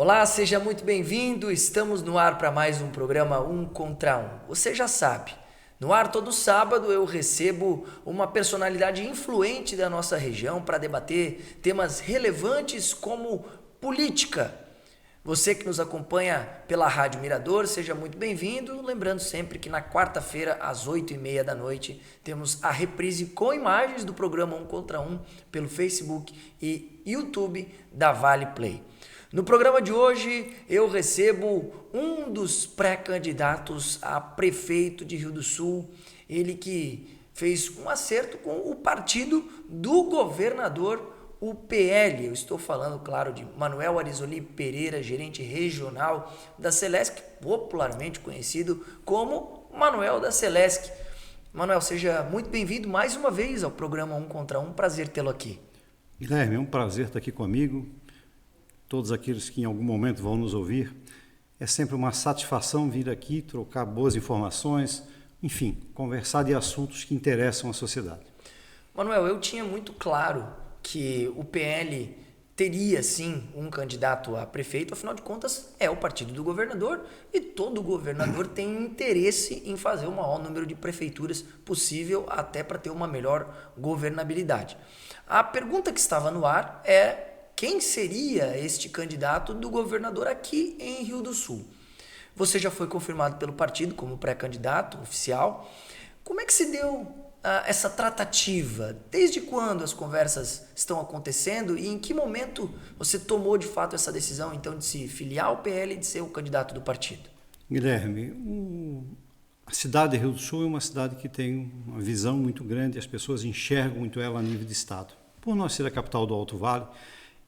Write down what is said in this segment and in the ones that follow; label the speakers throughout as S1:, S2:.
S1: Olá, seja muito bem-vindo. Estamos no ar para mais um programa Um Contra Um. Você já sabe, no ar todo sábado eu recebo uma personalidade influente da nossa região para debater temas relevantes como política. Você que nos acompanha pela Rádio Mirador, seja muito bem-vindo. Lembrando sempre que na quarta-feira, às 8h30 da noite, temos a reprise com imagens do programa Um Contra Um pelo Facebook e YouTube da Vale Play. No programa de hoje, eu recebo um dos pré-candidatos a prefeito de Rio do Sul, ele que fez um acerto com o partido do governador, o PL. Eu estou falando, claro, de Manuel Arizoli Pereira, gerente regional da Celesc, popularmente conhecido como Manuel da Celesc. Manuel, seja muito bem-vindo mais uma vez ao programa Um Contra Um. Prazer tê-lo aqui.
S2: Guilherme, é um prazer estar aqui comigo. Todos aqueles que em algum momento vão nos ouvir, é sempre uma satisfação vir aqui, trocar boas informações, enfim, conversar de assuntos que interessam a sociedade.
S1: Manuel, eu tinha muito claro que o PL teria sim um candidato a prefeito, afinal de contas é o partido do governador e todo governador tem interesse em fazer o maior número de prefeituras possível até para ter uma melhor governabilidade. A pergunta que estava no ar é: quem seria este candidato do governador aqui em Rio do Sul? Você já foi confirmado pelo partido como pré-candidato oficial. Como é que se deu essa tratativa? Desde quando as conversas estão acontecendo e em que momento você tomou de fato essa decisão então de se filiar ao PL e de ser o candidato do partido?
S2: Guilherme, a cidade de Rio do Sul é uma cidade que tem uma visão muito grande, as pessoas enxergam muito ela a nível de estado. Por nós ser a capital do Alto Vale,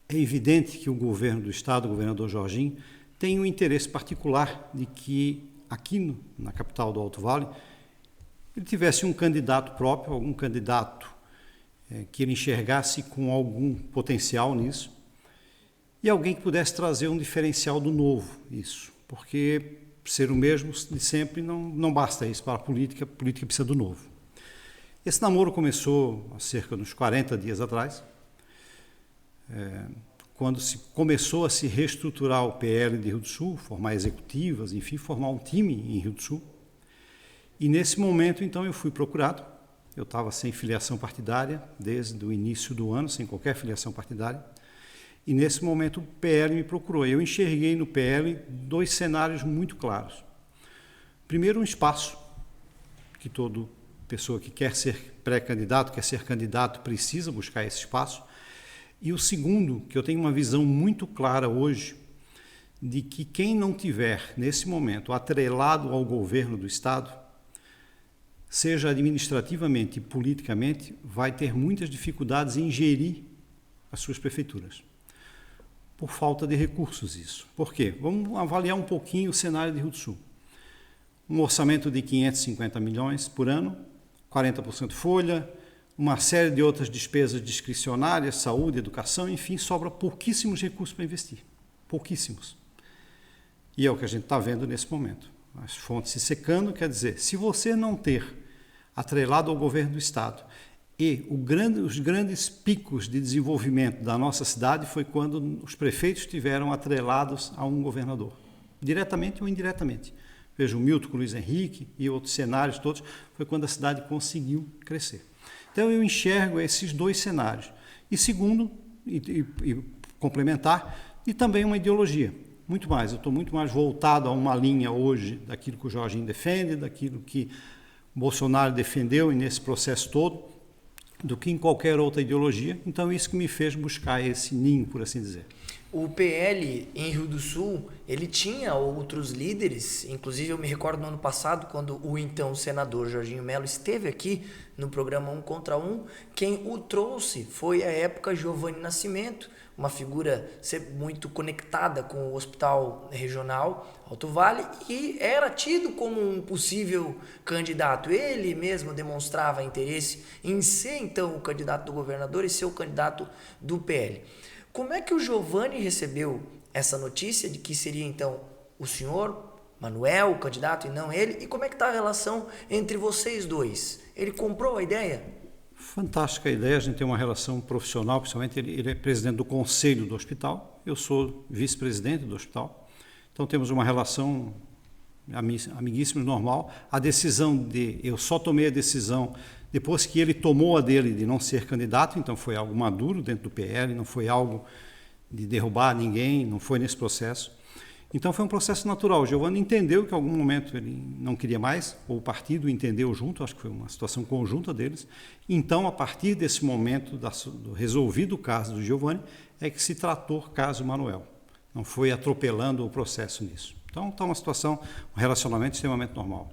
S2: é evidente que o governo do estado, o governador Jorginho, tem um interesse particular de que aqui na capital do Alto Vale ele tivesse um candidato próprio, algum candidato que ele enxergasse com algum potencial nisso e alguém que pudesse trazer um diferencial do novo, isso, porque ser o mesmo de sempre não basta isso para a política precisa do novo. Esse namoro começou há cerca de uns 40 dias atrás, quando se começou a se reestruturar o PL de Rio do Sul, formar executivas, enfim, formar um time em Rio do Sul. E nesse momento, então, eu fui procurado. Eu estava sem filiação partidária desde o início do ano, sem qualquer filiação partidária. E nesse momento o PL me procurou. Eu enxerguei no PL dois cenários muito claros. Primeiro, um espaço que toda pessoa que quer ser pré-candidato, quer ser candidato, precisa buscar esse espaço. E o segundo, que eu tenho uma visão muito clara hoje, de que quem não tiver, nesse momento, atrelado ao governo do Estado, seja administrativamente e politicamente, vai ter muitas dificuldades em gerir as suas prefeituras. Por falta de recursos, isso. Por quê? Vamos avaliar um pouquinho o cenário de Rio do Sul. Um orçamento de 550 milhões por ano, 40% folha, uma série de outras despesas discricionárias, saúde, educação, enfim, sobra pouquíssimos recursos para investir. Pouquíssimos. E é o que a gente está vendo nesse momento. As fontes se secando, quer dizer, se você não ter atrelado ao governo do Estado e os grandes picos de desenvolvimento da nossa cidade foi quando os prefeitos estiveram atrelados a um governador, diretamente ou indiretamente. Veja, o Milton com o Luiz Henrique e outros cenários todos, foi quando a cidade conseguiu crescer. Então, eu enxergo esses dois cenários. E segundo, e complementar, e também uma ideologia. Muito mais, eu estou muito mais voltado a uma linha hoje daquilo que o Jorginho defende, daquilo que Bolsonaro defendeu nesse processo todo, do que em qualquer outra ideologia. Então, isso que me fez buscar esse ninho, por assim dizer.
S1: O PL em Rio do Sul, ele tinha outros líderes, inclusive eu me recordo no ano passado, quando o então senador Jorginho Melo esteve aqui no programa Um Contra Um, quem o trouxe foi, à época, Giovanni Nascimento, uma figura muito conectada com o Hospital Regional Alto Vale e era tido como um possível candidato. Ele mesmo demonstrava interesse em ser, então, o candidato do governador e ser o candidato do PL. Como é que o Giovanni recebeu essa notícia de que seria, então, o senhor, Manuel, o candidato, e não ele? E como é que está a relação entre vocês dois? Ele comprou a ideia?
S2: Fantástica ideia, a gente tem uma relação profissional, principalmente ele é presidente do conselho do hospital, eu sou vice-presidente do hospital, então temos uma relação amiguíssima, normal. A decisão eu só tomei a decisão depois que ele tomou a dele de não ser candidato, então foi algo maduro dentro do PL, não foi algo de derrubar ninguém, não foi nesse processo. Então foi um processo natural. O Giovanni entendeu que em algum momento ele não queria mais, ou o partido entendeu junto, acho que foi uma situação conjunta deles. Então, a partir desse momento, do resolvido o caso do Giovanni, é que se tratou o caso Manuel. Não foi atropelando o processo nisso. Então, está uma situação, um relacionamento extremamente normal.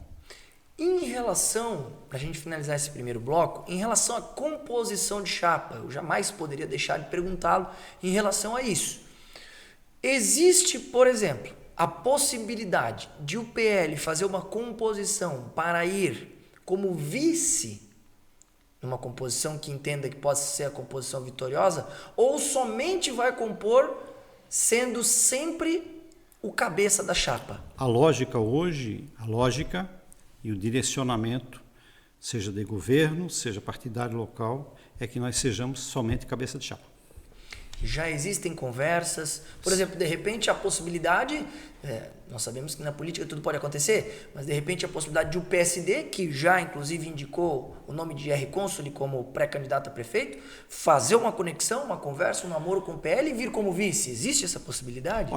S1: Em relação, para a gente finalizar esse primeiro bloco, em relação à composição de chapa, eu jamais poderia deixar de perguntá-lo em relação a isso. Existe, por exemplo, a possibilidade de o PL fazer uma composição para ir como vice, numa composição que entenda que possa ser a composição vitoriosa, ou somente vai compor sendo sempre o cabeça da chapa?
S2: A lógica hoje, e o direcionamento, seja de governo, seja partidário local, é que nós sejamos somente cabeça de chapa.
S1: Já existem conversas, por exemplo, de repente a possibilidade, nós sabemos que na política tudo pode acontecer, mas de repente a possibilidade de o PSD, que já inclusive indicou o nome de R. Consoli como pré-candidato a prefeito, fazer uma conexão, uma conversa, um namoro com o PL e vir como vice. Existe essa possibilidade?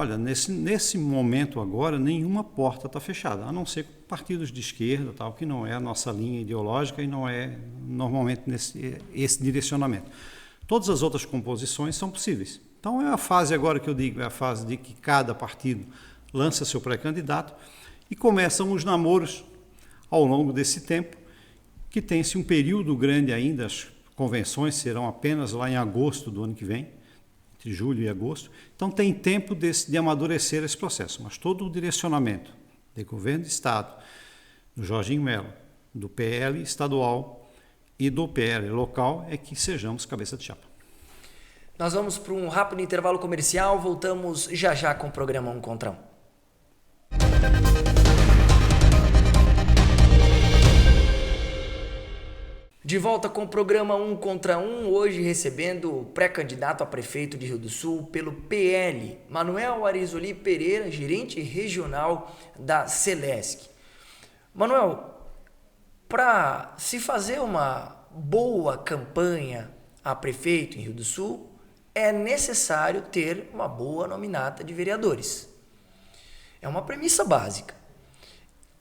S2: Nesse momento agora, nenhuma porta está fechada, a não ser partidos de esquerda, tal, que não é a nossa linha ideológica e não é normalmente esse direcionamento. Todas as outras composições são possíveis. Então é a fase agora que eu digo, é a fase de que cada partido lança seu pré-candidato e começam os namoros ao longo desse tempo, que tem-se um período grande ainda, as convenções serão apenas lá em agosto do ano que vem, entre julho e agosto, então tem tempo de amadurecer esse processo, mas todo o direcionamento do governo de Estado, do Jorginho Melo, do PL estadual e do PL local é que sejamos cabeça de chapa.
S1: Nós vamos para um rápido intervalo comercial, voltamos já já com o programa 1 contra 1. De volta com o programa 1 contra 1, hoje recebendo o pré-candidato a prefeito de Rio do Sul pelo PL, Manuel Arizoli Pereira, gerente regional da Celesc. Manuel, para se fazer uma boa campanha a prefeito em Rio do Sul, é necessário ter uma boa nominata de vereadores. É uma premissa básica.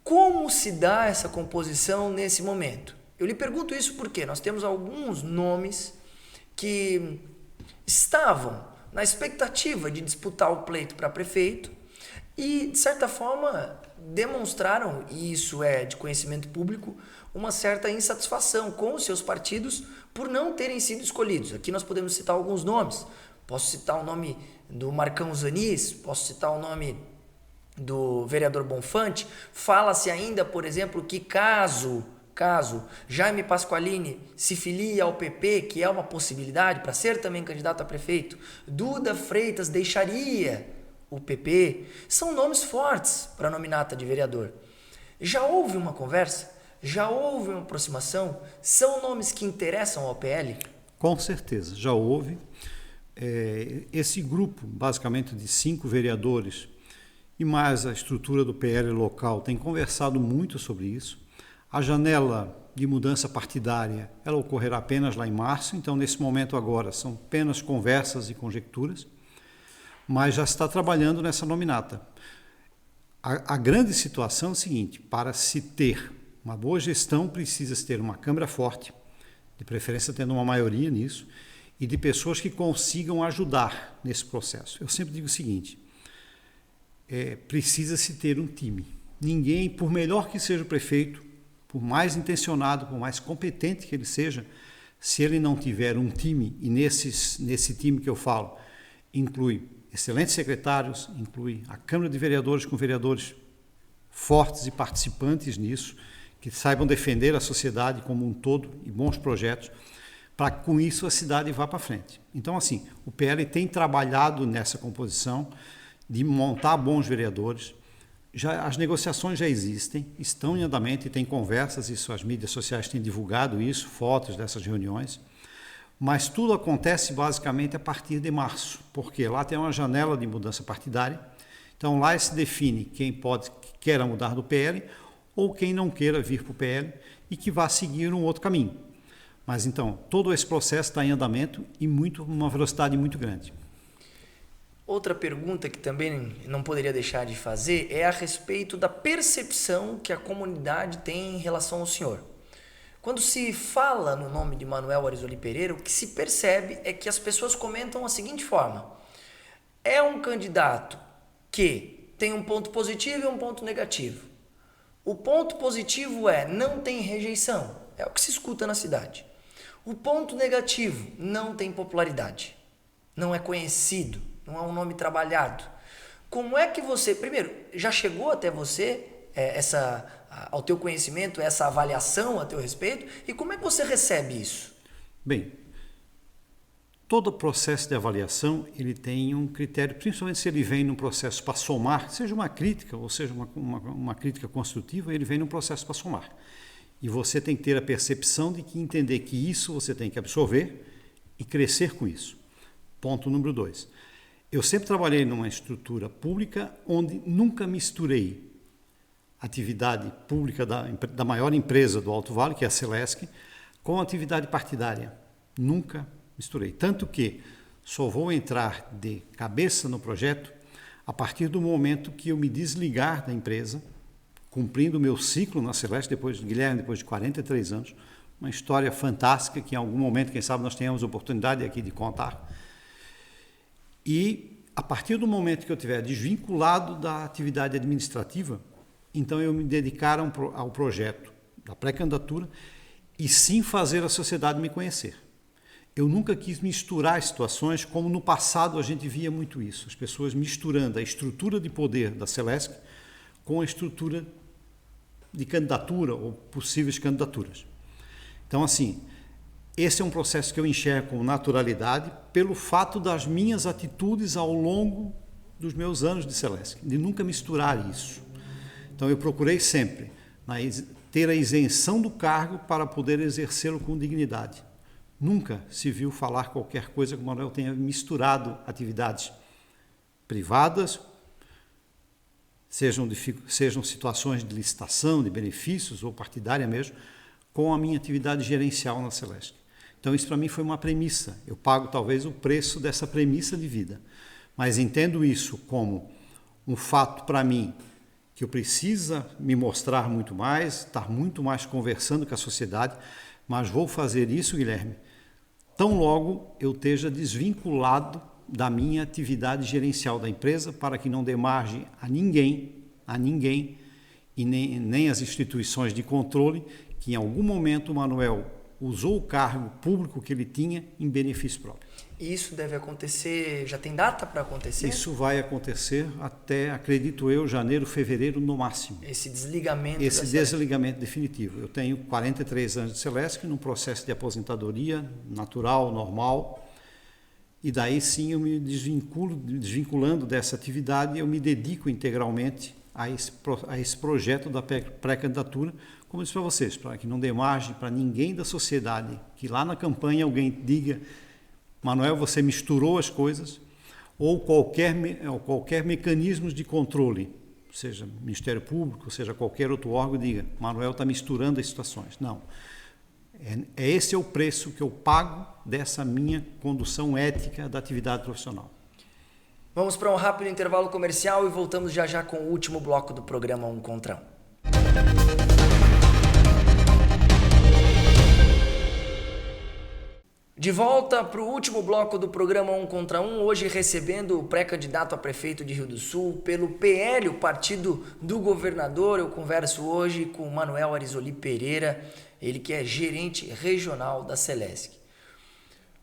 S1: Como se dá essa composição nesse momento? Eu lhe pergunto isso porque nós temos alguns nomes que estavam na expectativa de disputar o pleito para prefeito e, de certa forma, demonstraram, e isso é de conhecimento público, uma certa insatisfação com os seus partidos por não terem sido escolhidos. Aqui nós podemos citar alguns nomes. Posso citar o nome do Marcão Zanis, posso citar o nome do vereador Bonfante. Fala-se ainda, por exemplo, que caso Jaime Pasqualini se filie ao PP, que é uma possibilidade para ser também candidato a prefeito, Duda Freitas deixaria o PP. São nomes fortes para a nominata de vereador. Já houve uma conversa? Já houve uma aproximação? São nomes que interessam ao PL?
S2: Com certeza, já houve. Esse grupo, basicamente de 5 vereadores, e mais a estrutura do PL local, tem conversado muito sobre isso. A janela de mudança partidária, ela ocorrerá apenas lá em março, então nesse momento agora são apenas conversas e conjecturas, mas já está trabalhando nessa nominata. A grande situação é o seguinte: para se ter uma boa gestão, precisa-se ter uma Câmara forte, de preferência tendo uma maioria nisso, e de pessoas que consigam ajudar nesse processo. Eu sempre digo o seguinte: precisa-se ter um time. Ninguém, por melhor que seja o prefeito, por mais intencionado, por mais competente que ele seja, se ele não tiver um time, e nesse time que eu falo, inclui excelentes secretários, inclui a Câmara de Vereadores com vereadores fortes e participantes nisso, que saibam defender a sociedade como um todo e bons projetos, para que com isso a cidade vá para frente. Então, assim, o PL tem trabalhado nessa composição de montar bons vereadores, As negociações já existem, estão em andamento e tem conversas, isso as mídias sociais têm divulgado isso, fotos dessas reuniões, mas tudo acontece basicamente a partir de março, porque lá tem uma janela de mudança partidária, então lá se define quem queira mudar do PL ou quem não queira vir para o PL e que vá seguir um outro caminho. Mas então, todo esse processo está em andamento e uma velocidade muito grande.
S1: Outra pergunta que também não poderia deixar de fazer é a respeito da percepção que a comunidade tem em relação ao senhor. Quando se fala no nome de Manuel Arizoli Pereira, o que se percebe é que as pessoas comentam a seguinte forma: é um candidato que tem um ponto positivo e um ponto negativo. O ponto positivo é não tem rejeição, é o que se escuta na cidade. O ponto negativo, não tem popularidade, não é conhecido, não é um nome trabalhado. Como é que você, primeiro, já chegou até você ao teu conhecimento, essa avaliação a teu respeito, e como é que você recebe isso?
S2: Bem, todo processo de avaliação ele tem um critério, principalmente se ele vem num processo para somar, seja uma crítica ou seja uma crítica construtiva, ele vem num processo para somar. E você tem que ter a percepção de que entender que isso você tem que absorver e crescer com isso. Ponto número 2. Eu sempre trabalhei numa estrutura pública onde nunca misturei atividade pública da maior empresa do Alto Vale, que é a Celesc, com atividade partidária. Nunca misturei. Tanto que só vou entrar de cabeça no projeto a partir do momento que eu me desligar da empresa, cumprindo o meu ciclo na Celesc, depois de 43 anos, uma história fantástica que em algum momento, quem sabe, nós tenhamos a oportunidade aqui de contar. E a partir do momento que eu estiver desvinculado da atividade administrativa, então eu me dedicar ao projeto da pré-candidatura e sim fazer a sociedade me conhecer. Eu nunca quis misturar as situações, como no passado a gente via muito isso, as pessoas misturando a estrutura de poder da Celesc com a estrutura de candidatura ou possíveis candidaturas. Então, assim, esse é um processo que eu enxergo com naturalidade pelo fato das minhas atitudes ao longo dos meus anos de Celesc, de nunca misturar isso. Então, eu procurei sempre ter a isenção do cargo para poder exercê-lo com dignidade. Nunca se viu falar qualquer coisa que o Manuel tenha misturado atividades privadas, sejam situações de licitação, de benefícios ou partidária mesmo, com a minha atividade gerencial na Celesc. Então isso para mim foi uma premissa, eu pago talvez o preço dessa premissa de vida, mas entendo isso como um fato para mim que eu preciso me mostrar muito mais, estar muito mais conversando com a sociedade, mas vou fazer isso, Guilherme, tão logo eu esteja desvinculado da minha atividade gerencial da empresa para que não dê margem a ninguém e nem as instituições de controle que em algum momento o Manuel usou o cargo público que ele tinha em benefício próprio.
S1: E isso deve acontecer, já tem data para acontecer?
S2: Isso vai acontecer até, acredito eu, janeiro, fevereiro no máximo.
S1: Esse desligamento?
S2: Esse desligamento definitivo. Eu tenho 43 anos de Celesc, num processo de aposentadoria natural, normal, e daí sim eu me desvinculando dessa atividade, eu me dedico integralmente a esse projeto da pré-candidatura, como eu disse para vocês, para que não dê margem para ninguém da sociedade, que lá na campanha alguém diga: Manuel, você misturou as coisas, ou qualquer mecanismo de controle, seja Ministério Público, seja qualquer outro órgão, diga: Manuel está misturando as situações. Não. Esse é o preço que eu pago dessa minha condução ética da atividade profissional.
S1: Vamos para um rápido intervalo comercial e voltamos já com o último bloco do programa Um Contra Um. De volta para o último bloco do programa Um Contra Um, hoje recebendo o pré-candidato a prefeito de Rio do Sul pelo PL, o partido do governador. Eu converso hoje com o Manuel Arizoli Pereira, ele que é gerente regional da Celesc.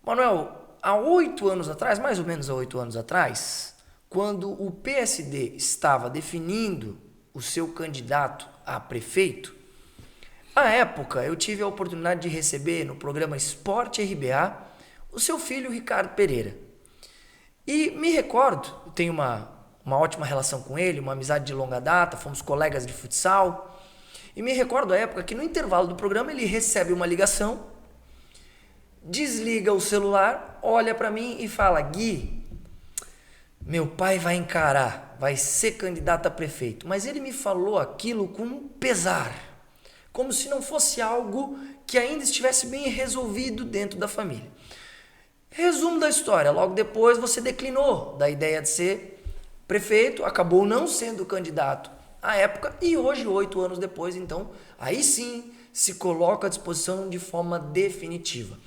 S1: Manuel, há 8 anos atrás, mais ou menos há 8 anos atrás, quando o PSD estava definindo o seu candidato a prefeito, à época eu tive a oportunidade de receber no programa Esporte RBA o seu filho Ricardo Pereira. E me recordo, tenho uma uma ótima relação com ele, uma amizade de longa data, fomos colegas de futsal. E me recordo a época que no intervalo do programa ele recebe uma ligação, desliga o celular, olha para mim e fala: Gui, meu pai vai encarar, vai ser candidato a prefeito. Mas ele me falou aquilo com pesar, como se não fosse algo que ainda estivesse bem resolvido dentro da família. Resumo da história, logo depois você declinou da ideia de ser prefeito, acabou não sendo candidato à época e hoje, 8 anos depois, então, aí sim se coloca à disposição de forma definitiva.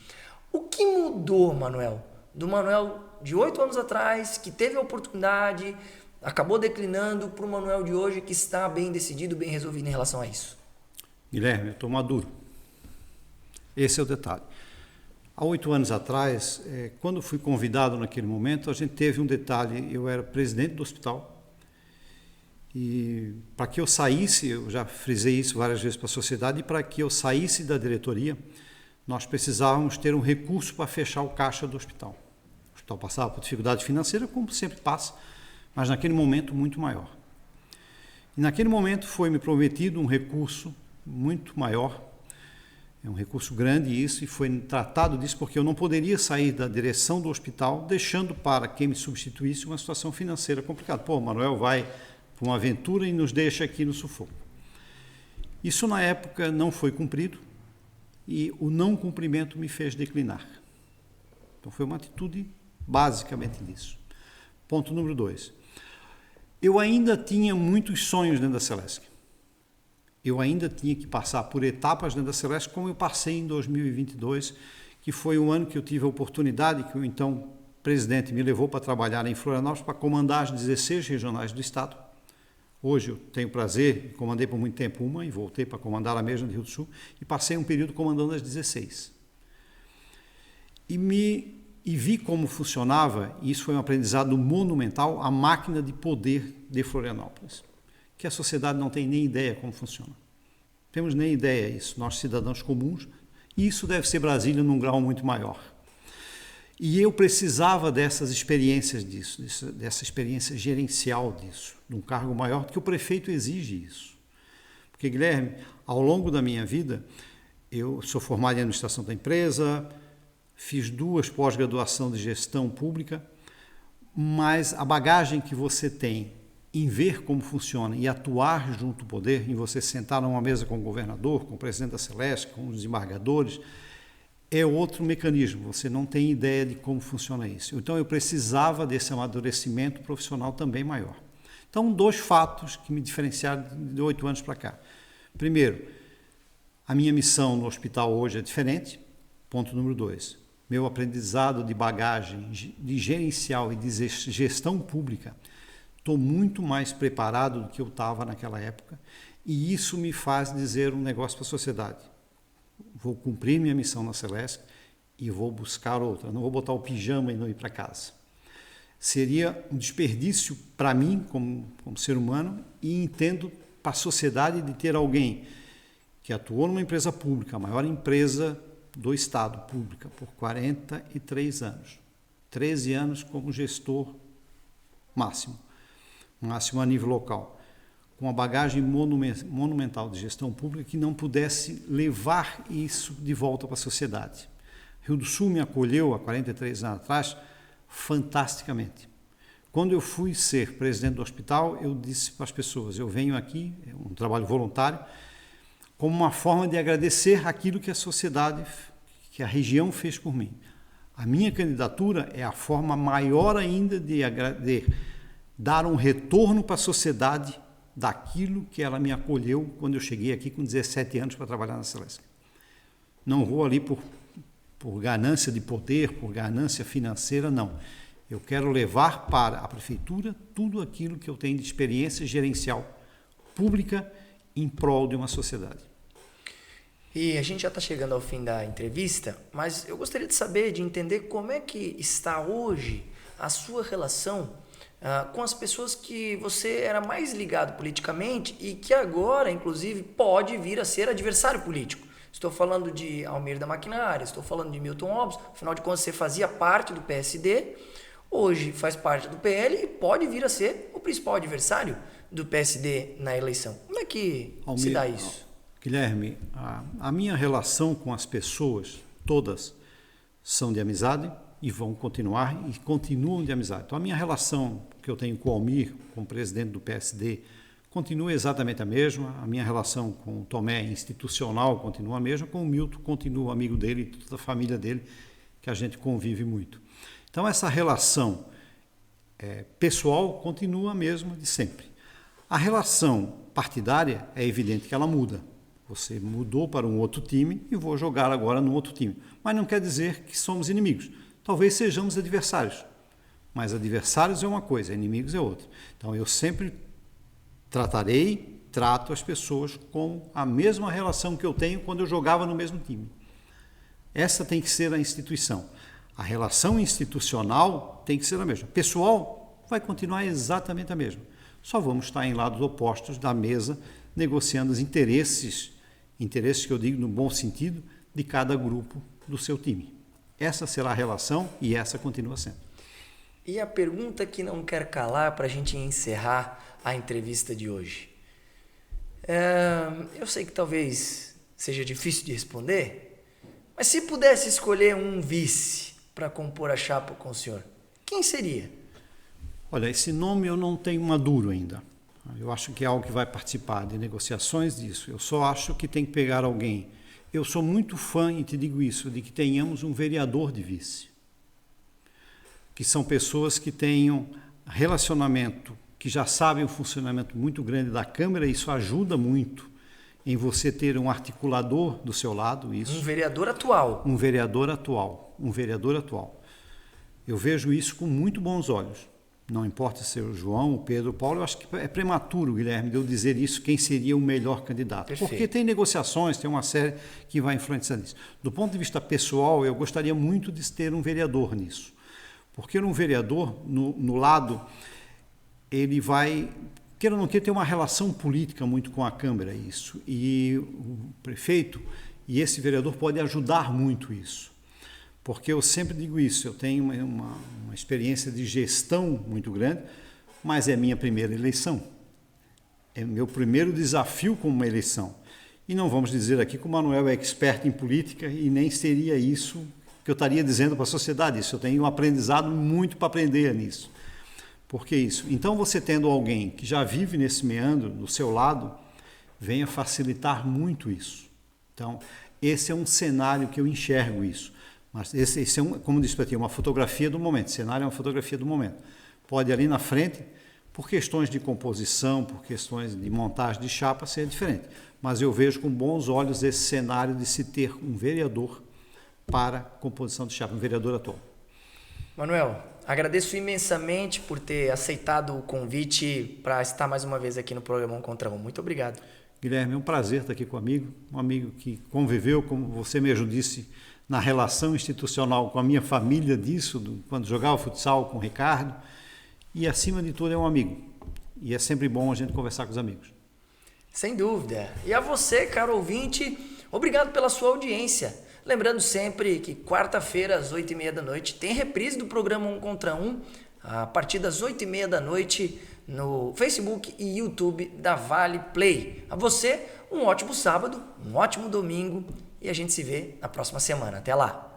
S1: O que mudou, Manuel? Do Manuel de 8 anos atrás, que teve a oportunidade, acabou declinando, para o Manuel de hoje que está bem decidido, bem resolvido em relação a isso?
S2: Guilherme, eu estou maduro. Esse é o detalhe. Há 8 anos atrás, quando fui convidado naquele momento, a gente teve um detalhe. Eu era presidente do hospital e para que eu saísse, eu já frisei isso várias vezes para a sociedade, e para que eu saísse da diretoria, nós precisávamos ter um recurso para fechar o caixa do hospital. O hospital passava por dificuldade financeira, como sempre passa, mas naquele momento muito maior. E naquele momento foi-me prometido um recurso muito maior, é um recurso grande isso, e foi tratado disso porque eu não poderia sair da direção do hospital deixando para quem me substituísse uma situação financeira complicada. Pô, o Manuel vai para uma aventura e nos deixa aqui no sufoco. Isso na época não foi cumprido e o não cumprimento me fez declinar. Então foi uma atitude basicamente disso. Ponto número 2. Eu ainda tinha muitos sonhos dentro da Celesc. Eu ainda tinha que passar por etapas dentro da Celesc, como eu passei em 2022, que foi o ano que eu tive a oportunidade, que o então presidente me levou para trabalhar em Florianópolis, para comandar as 16 regionais do estado. Hoje eu tenho prazer, comandei por muito tempo uma e voltei para comandar a mesma de Rio do Sul, e passei um período comandando as 16. E vi como funcionava, e isso foi um aprendizado monumental, a máquina de poder de Florianópolis, que a sociedade não tem nem ideia como funciona. Não temos nem ideia disso, nós cidadãos comuns, e isso deve ser Brasília num grau muito maior. E eu precisava dessas experiências disso, dessa experiência gerencial disso, de um cargo maior, porque o prefeito exige isso. Porque, Guilherme, ao longo da minha vida, eu sou formado em administração da empresa, fiz 2 pós-graduação de gestão pública, mas a bagagem que você tem em ver como funciona e atuar junto ao poder, em você sentar numa mesa com o governador, com o presidente da Celesc, com os desembargadores, é outro mecanismo, você não tem ideia de como funciona isso. Então eu precisava desse amadurecimento profissional também maior. Então 2 fatos que me diferenciaram de 8 anos para cá. Primeiro, a minha missão no hospital hoje é diferente. Ponto número 2, meu aprendizado de bagagem de gerencial e de gestão pública, estou muito mais preparado do que eu estava naquela época, e isso me faz dizer um negócio para a sociedade. Vou cumprir minha missão na Celesc e vou buscar outra. Não vou botar o pijama e não ir para casa. Seria um desperdício para mim, como ser humano, e entendo para a sociedade de ter alguém que atuou numa empresa pública, a maior empresa do Estado, pública, por 43 anos. 13 anos como gestor máximo a nível local, com uma bagagem monumental de gestão pública, que não pudesse levar isso de volta para a sociedade. Rio do Sul me acolheu há 43 anos atrás fantasticamente. Quando eu fui ser presidente do hospital, eu disse para as pessoas, eu venho aqui, é um trabalho voluntário, como uma forma de agradecer aquilo que a sociedade, que a região fez por mim. A minha candidatura é a forma maior ainda de dar um retorno para a sociedade daquilo que ela me acolheu quando eu cheguei aqui com 17 anos para trabalhar na Celesc. Não vou ali por ganância de poder, por ganância financeira, não. Eu quero levar para a prefeitura tudo aquilo que eu tenho de experiência gerencial pública em prol de uma sociedade.
S1: E a gente já está chegando ao fim da entrevista, mas eu gostaria de saber, de entender como é que está hoje a sua relação com as pessoas que você era mais ligado politicamente e que agora, inclusive, pode vir a ser adversário político. Estou falando de Almir da Maquinária, estou falando de Milton Obos, afinal de contas você fazia parte do PSD, hoje faz parte do PL e pode vir a ser o principal adversário do PSD na eleição. Como é que se dá isso?
S2: Guilherme, a minha relação com as pessoas, todas, são de amizade e vão continuar e continuam de amizade. Então a minha relação que eu tenho com o Almir, como presidente do PSD, continua exatamente a mesma. A minha relação com o Tomé, institucional, continua a mesma. Com o Milton, continua amigo dele e toda a família dele, que a gente convive muito. Então essa relação pessoal continua a mesma de sempre. A relação partidária é evidente que ela muda. Você mudou para um outro time e vou jogar agora no outro time. Mas não quer dizer que somos inimigos. Talvez sejamos adversários. Mas adversários é uma coisa, inimigos é outra. Então eu sempre trato as pessoas com a mesma relação que eu tenho quando eu jogava no mesmo time. Essa tem que ser a instituição. A relação institucional tem que ser a mesma. Pessoal vai continuar exatamente a mesma. Só vamos estar em lados opostos da mesa, negociando os interesses que eu digo no bom sentido, de cada grupo do seu time. Essa será a relação e essa continua sendo.
S1: E a pergunta que não quer calar para a gente encerrar a entrevista de hoje. Eu sei que talvez seja difícil de responder, mas se pudesse escolher um vice para compor a chapa com o senhor, quem seria?
S2: Olha, esse nome eu não tenho maduro ainda. Eu acho que é algo que vai participar de negociações disso. Eu só acho que tem que pegar alguém. Eu sou muito fã, e te digo isso, de que tenhamos um vereador de vice. Que são pessoas que tenham relacionamento, que já sabem o funcionamento muito grande da Câmara, e isso ajuda muito em você ter um articulador do seu lado. Isso.
S1: Um vereador atual.
S2: Um vereador atual. Eu vejo isso com muito bons olhos. Não importa se é o João, o Pedro, o Paulo, eu acho que é prematuro, Guilherme, de eu dizer isso, quem seria o melhor candidato.
S1: Perfeito.
S2: Porque tem negociações, tem uma série que vai influenciar nisso. Do ponto de vista pessoal, eu gostaria muito de ter um vereador nisso. Porque um vereador, no lado, ele vai, queira ou não queira, ter uma relação política muito com a Câmara, isso. E o prefeito e esse vereador pode ajudar muito isso. Porque eu sempre digo isso, eu tenho uma experiência de gestão muito grande, mas é minha primeira eleição. É meu primeiro desafio como uma eleição. E não vamos dizer aqui que o Manuel é expert em política e nem seria isso que eu estaria dizendo para a sociedade. Isso, eu tenho um aprendizado muito para aprender nisso. Por que isso? Então, você tendo alguém que já vive nesse meandro do seu lado, venha facilitar muito isso. Então, esse é um cenário que eu enxergo isso. Mas esse é, como disse para ti, uma fotografia do momento. O cenário é uma fotografia do momento. Pode ali na frente, por questões de composição, por questões de montagem de chapa, ser diferente. Mas eu vejo com bons olhos esse cenário de se ter um vereador para composição de chapa, um vereador atual.
S1: Manuel, agradeço imensamente por ter aceitado o convite para estar mais uma vez aqui no programa 1 contra 1. Muito obrigado.
S2: Guilherme, é um prazer estar aqui com um amigo que conviveu, como você mesmo disse, na relação institucional com a minha família disso, quando jogava futsal com o Ricardo, e acima de tudo é um amigo. E é sempre bom a gente conversar com os amigos.
S1: Sem dúvida. E a você, caro ouvinte, obrigado pela sua audiência. Lembrando sempre que quarta-feira, às 8h30 da noite, tem reprise do programa 1 contra 1, a partir das 8h30 da noite, no Facebook e YouTube da Vale Play. A você, um ótimo sábado, um ótimo domingo, e a gente se vê na próxima semana. Até lá!